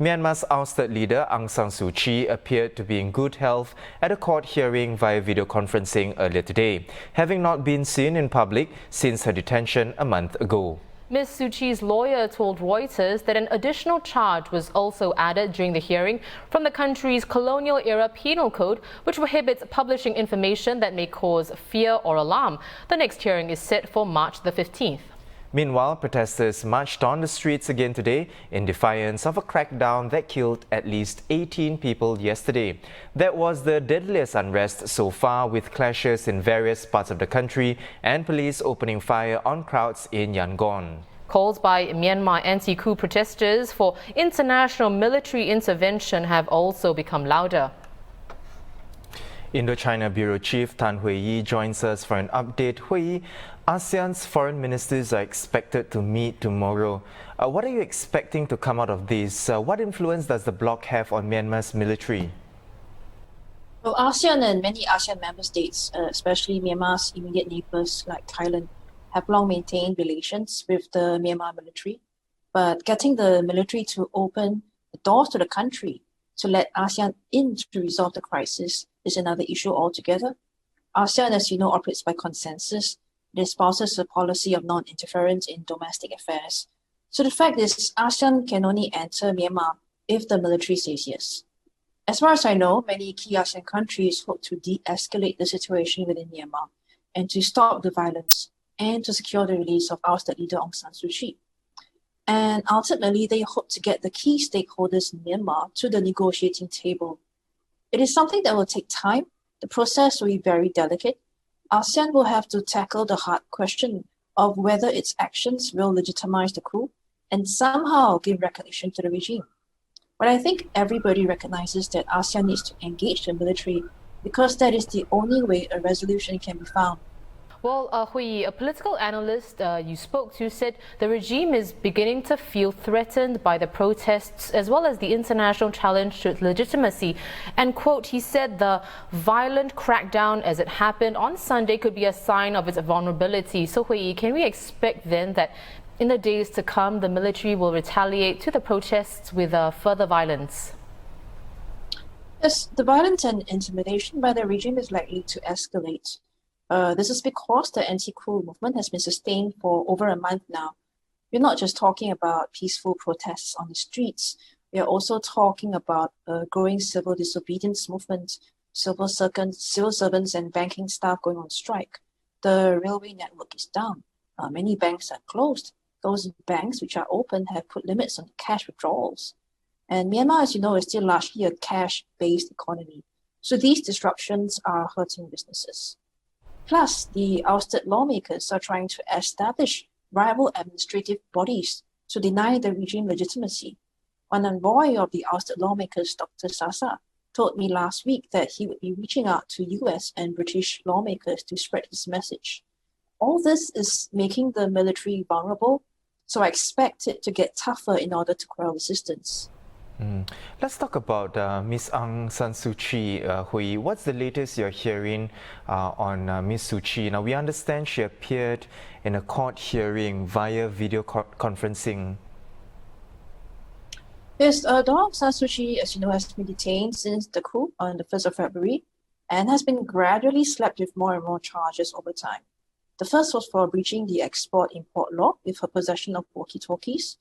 Myanmar's ousted leader Aung San Suu Kyi appeared to be in good health at a court hearing via video conferencing earlier today, having not been seen in public since her detention a month ago. Ms. Suu Kyi's lawyer told Reuters that an additional charge was also added during the hearing from the country's colonial-era penal code, which prohibits publishing information that may cause fear or alarm. The next hearing is set for March the 15th. Meanwhile, protesters marched on the streets again today in defiance of a crackdown that killed at least 18 people yesterday. That was the deadliest unrest so far, with clashes in various parts of the country and police opening fire on crowds in Yangon. Calls by Myanmar anti-coup protesters for international military intervention have also become louder. Indochina Bureau Chief Tan Hui-yi joins us for an update. Hui-yi, ASEAN's foreign ministers are expected to meet tomorrow. What are you expecting to come out of this? What influence does the bloc have on Myanmar's military? Well, ASEAN and many ASEAN member states, especially Myanmar's immediate neighbors like Thailand, have long maintained relations with the Myanmar military. But getting the military to open the doors to the country to let ASEAN in to resolve the crisis is another issue altogether. ASEAN, as you know, operates by consensus. It espouses a policy of non-interference in domestic affairs. So the fact is, ASEAN can only enter Myanmar if the military says yes. As far as I know, many key ASEAN countries hope to de-escalate the situation within Myanmar and to stop the violence and to secure the release of ousted leader Aung San Suu Kyi. And ultimately, they hope to get the key stakeholders in Myanmar to the negotiating table. It is something that will take time. The process will be very delicate. ASEAN will have to tackle the hard question of whether its actions will legitimize the coup and somehow give recognition to the regime. But I think everybody recognizes that ASEAN needs to engage the military because that is the only way a resolution can be found. Well, Hui, a political analyst you spoke to said the regime is beginning to feel threatened by the protests as well as the international challenge to its legitimacy. And, quote, he said the violent crackdown as it happened on Sunday could be a sign of its vulnerability. So, Hui, can we expect then that in the days to come, the military will retaliate to the protests with further violence? Yes, the violence and intimidation by the regime is likely to escalate. This is because the anti-coup movement has been sustained for over a month now. We're not just talking about peaceful protests on the streets. We are also talking about a growing civil disobedience movement, civil servants and banking staff going on strike. The railway network is down. Many banks are closed. Those banks which are open have put limits on cash withdrawals. And Myanmar, as you know, is still largely a cash-based economy. So these disruptions are hurting businesses. Plus, the ousted lawmakers are trying to establish rival administrative bodies to deny the regime legitimacy. One envoy of the ousted lawmakers, Dr. Sasa, told me last week that he would be reaching out to US and British lawmakers to spread his message. All this is making the military vulnerable, so I expect it to get tougher in order to quell resistance. Let's talk about Ms. Aung San Suu Kyi, Hui. What's the latest you're hearing on Ms. Suu Kyi? Now, we understand she appeared in a court hearing via video conferencing. Yes, Aung San Suu Kyi, as you know, has been detained since the coup on the 1st of February and has been gradually slapped with more and more charges over time. The first was for breaching the export-import law with her possession of walkie-talkies.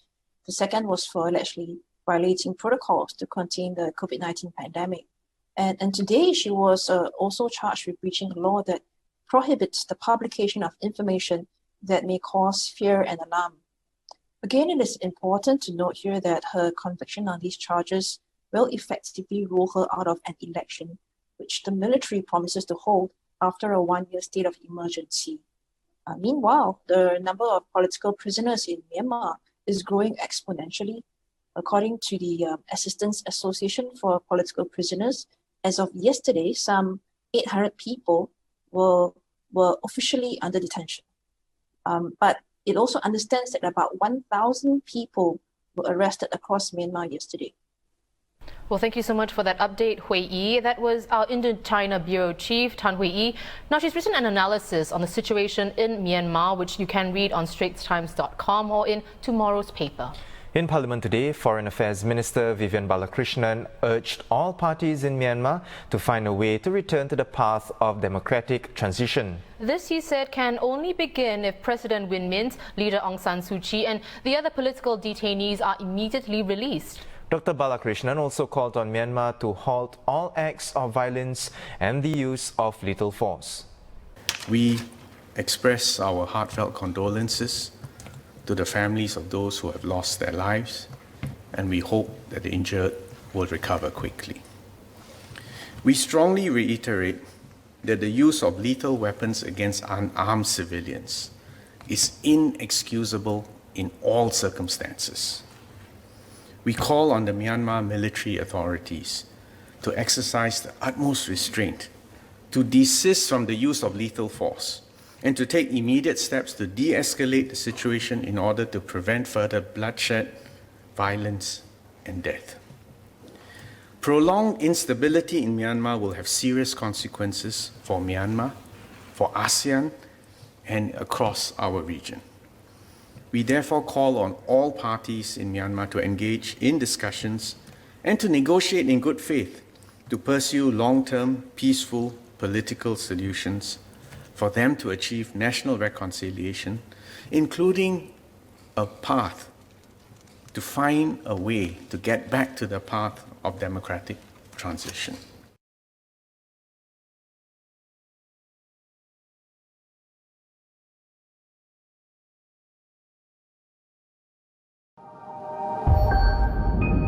The second was for allegedly violating protocols to contain the COVID-19 pandemic. And today she was also charged with breaching a law that prohibits the publication of information that may cause fear and alarm. Again, it is important to note here that her conviction on these charges will effectively rule her out of an election, which the military promises to hold after a one-year state of emergency. Meanwhile, the number of political prisoners in Myanmar is growing exponentially. According to the Assistance Association for Political Prisoners, as of yesterday, some 800 people were officially under detention. But it also understands that about 1,000 people were arrested across Myanmar yesterday. Well, thank you so much for that update, Hui-yi. That was our Indochina Bureau Chief, Tan Hui-yi. Now, she's written an analysis on the situation in Myanmar, which you can read on straitstimes.com or in tomorrow's paper. In Parliament today, Foreign Affairs Minister Vivian Balakrishnan urged all parties in Myanmar to find a way to return to the path of democratic transition. This, he said, can only begin if President Win Mint, leader Aung San Suu Kyi and the other political detainees are immediately released. Dr. Balakrishnan also called on Myanmar to halt all acts of violence and the use of lethal force. We express our heartfelt condolences to the families of those who have lost their lives, and we hope that the injured will recover quickly. We strongly reiterate that the use of lethal weapons against unarmed civilians is inexcusable in all circumstances. We call on the Myanmar military authorities to exercise the utmost restraint, to desist from the use of lethal force, and to take immediate steps to de-escalate the situation in order to prevent further bloodshed, violence, and death. Prolonged instability in Myanmar will have serious consequences for Myanmar, for ASEAN, and across our region. We therefore call on all parties in Myanmar to engage in discussions and to negotiate in good faith to pursue long-term, peaceful political solutions for them to achieve national reconciliation, including a path to find a way to get back to the path of democratic transition.